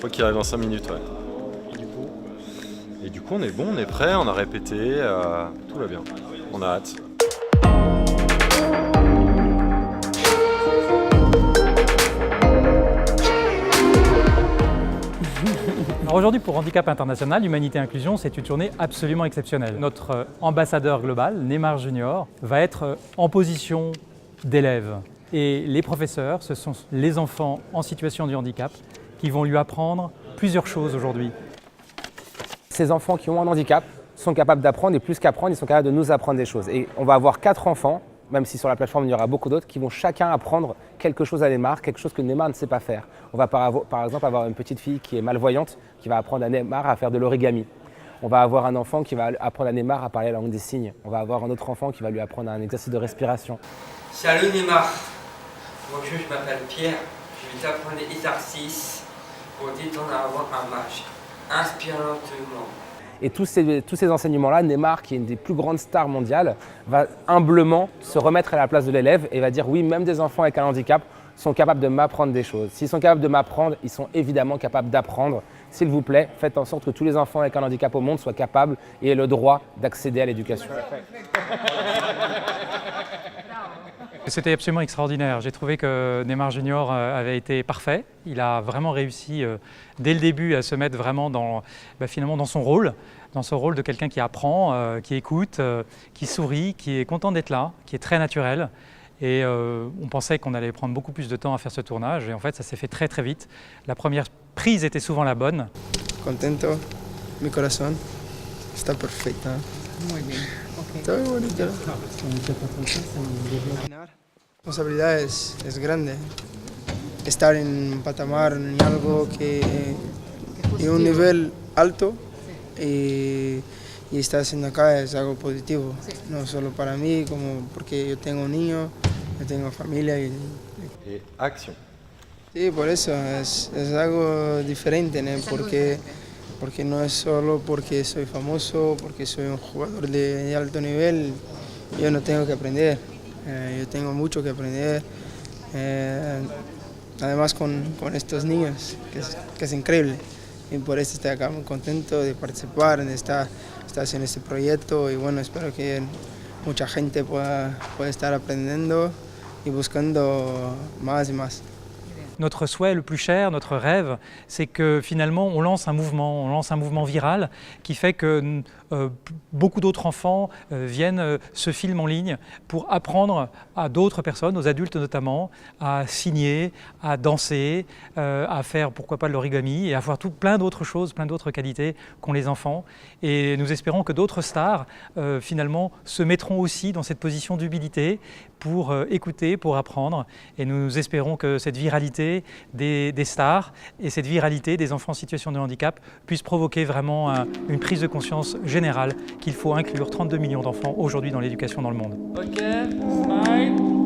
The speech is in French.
crois qu'il arrive dans 5 minutes, ouais. Et du coup, on est bon, on est prêt, on a répété, tout va bien. On a hâte. Alors aujourd'hui, pour Handicap International, Humanité et Inclusion, c'est une journée absolument exceptionnelle. Notre ambassadeur global, Neymar Junior, va être en position d'élève. Et les professeurs, ce sont les enfants en situation de handicap qui vont lui apprendre plusieurs choses aujourd'hui. Ces enfants qui ont un handicap sont capables d'apprendre et plus qu'apprendre, ils sont capables de nous apprendre des choses. Et on va avoir 4 enfants, même si sur la plateforme il y aura beaucoup d'autres, qui vont chacun apprendre quelque chose à Neymar, quelque chose que Neymar ne sait pas faire. On va par exemple avoir une petite fille qui est malvoyante, qui va apprendre à Neymar à faire de l'origami. On va avoir un enfant qui va apprendre à Neymar à parler la langue des signes. On va avoir un autre enfant qui va lui apprendre un exercice de respiration. Salut Neymar, bonjour, je m'appelle Pierre, je vais t'apprendre des exercices pour détendre avant un match. Inspire lentement. Et tous ces enseignements-là, Neymar, qui est une des plus grandes stars mondiales, va humblement se remettre à la place de l'élève et va dire oui, même des enfants avec un handicap sont capables de m'apprendre des choses. S'ils sont capables de m'apprendre, ils sont évidemment capables d'apprendre. S'il vous plaît, faites en sorte que tous les enfants avec un handicap au monde soient capables et aient le droit d'accéder à l'éducation. C'était absolument extraordinaire. J'ai trouvé que Neymar Junior avait été parfait. Il a vraiment réussi dès le début à se mettre vraiment finalement dans son rôle de quelqu'un qui apprend, qui écoute, qui sourit, qui est content d'être là, qui est très naturel. Et on pensait qu'on allait prendre beaucoup plus de temps à faire ce tournage et en fait ça s'est fait très très vite. La première prise était souvent la bonne. Contento, mi corazón está perfecta. Muy bien. Okay. Está muy bonita. La responsabilidad es grande. Estar en patamar en algo que en un nivel alto y estar haciendo acá es algo positivo, no solo para mí, como porque yo tengo un niño, yo tengo familia y action. Sí, por eso es algo diferente, ¿no? Porque no es solo porque soy famoso, porque soy un jugador de alto nivel, yo no tengo que aprender, yo tengo mucho que aprender, además con estos niños, que es increíble, y por eso estoy acá muy contento de participar en esta en este proyecto y bueno, espero que mucha gente pueda estar aprendiendo y buscando más y más. Notre souhait le plus cher, notre rêve, c'est que finalement on lance un mouvement viral qui fait que beaucoup d'autres enfants viennent se filmer en ligne pour apprendre à d'autres personnes, aux adultes notamment, à signer, à danser, à faire pourquoi pas de l'origami et à faire plein d'autres choses, plein d'autres qualités qu'ont les enfants. Et nous espérons que d'autres stars finalement se mettront aussi dans cette position d'humilité pour écouter, pour apprendre. Et nous espérons que cette viralité des stars et cette viralité des enfants en situation de handicap puisse provoquer vraiment une prise de conscience générale qu'il faut inclure 32 millions d'enfants aujourd'hui dans l'éducation dans le monde. Ok, smile.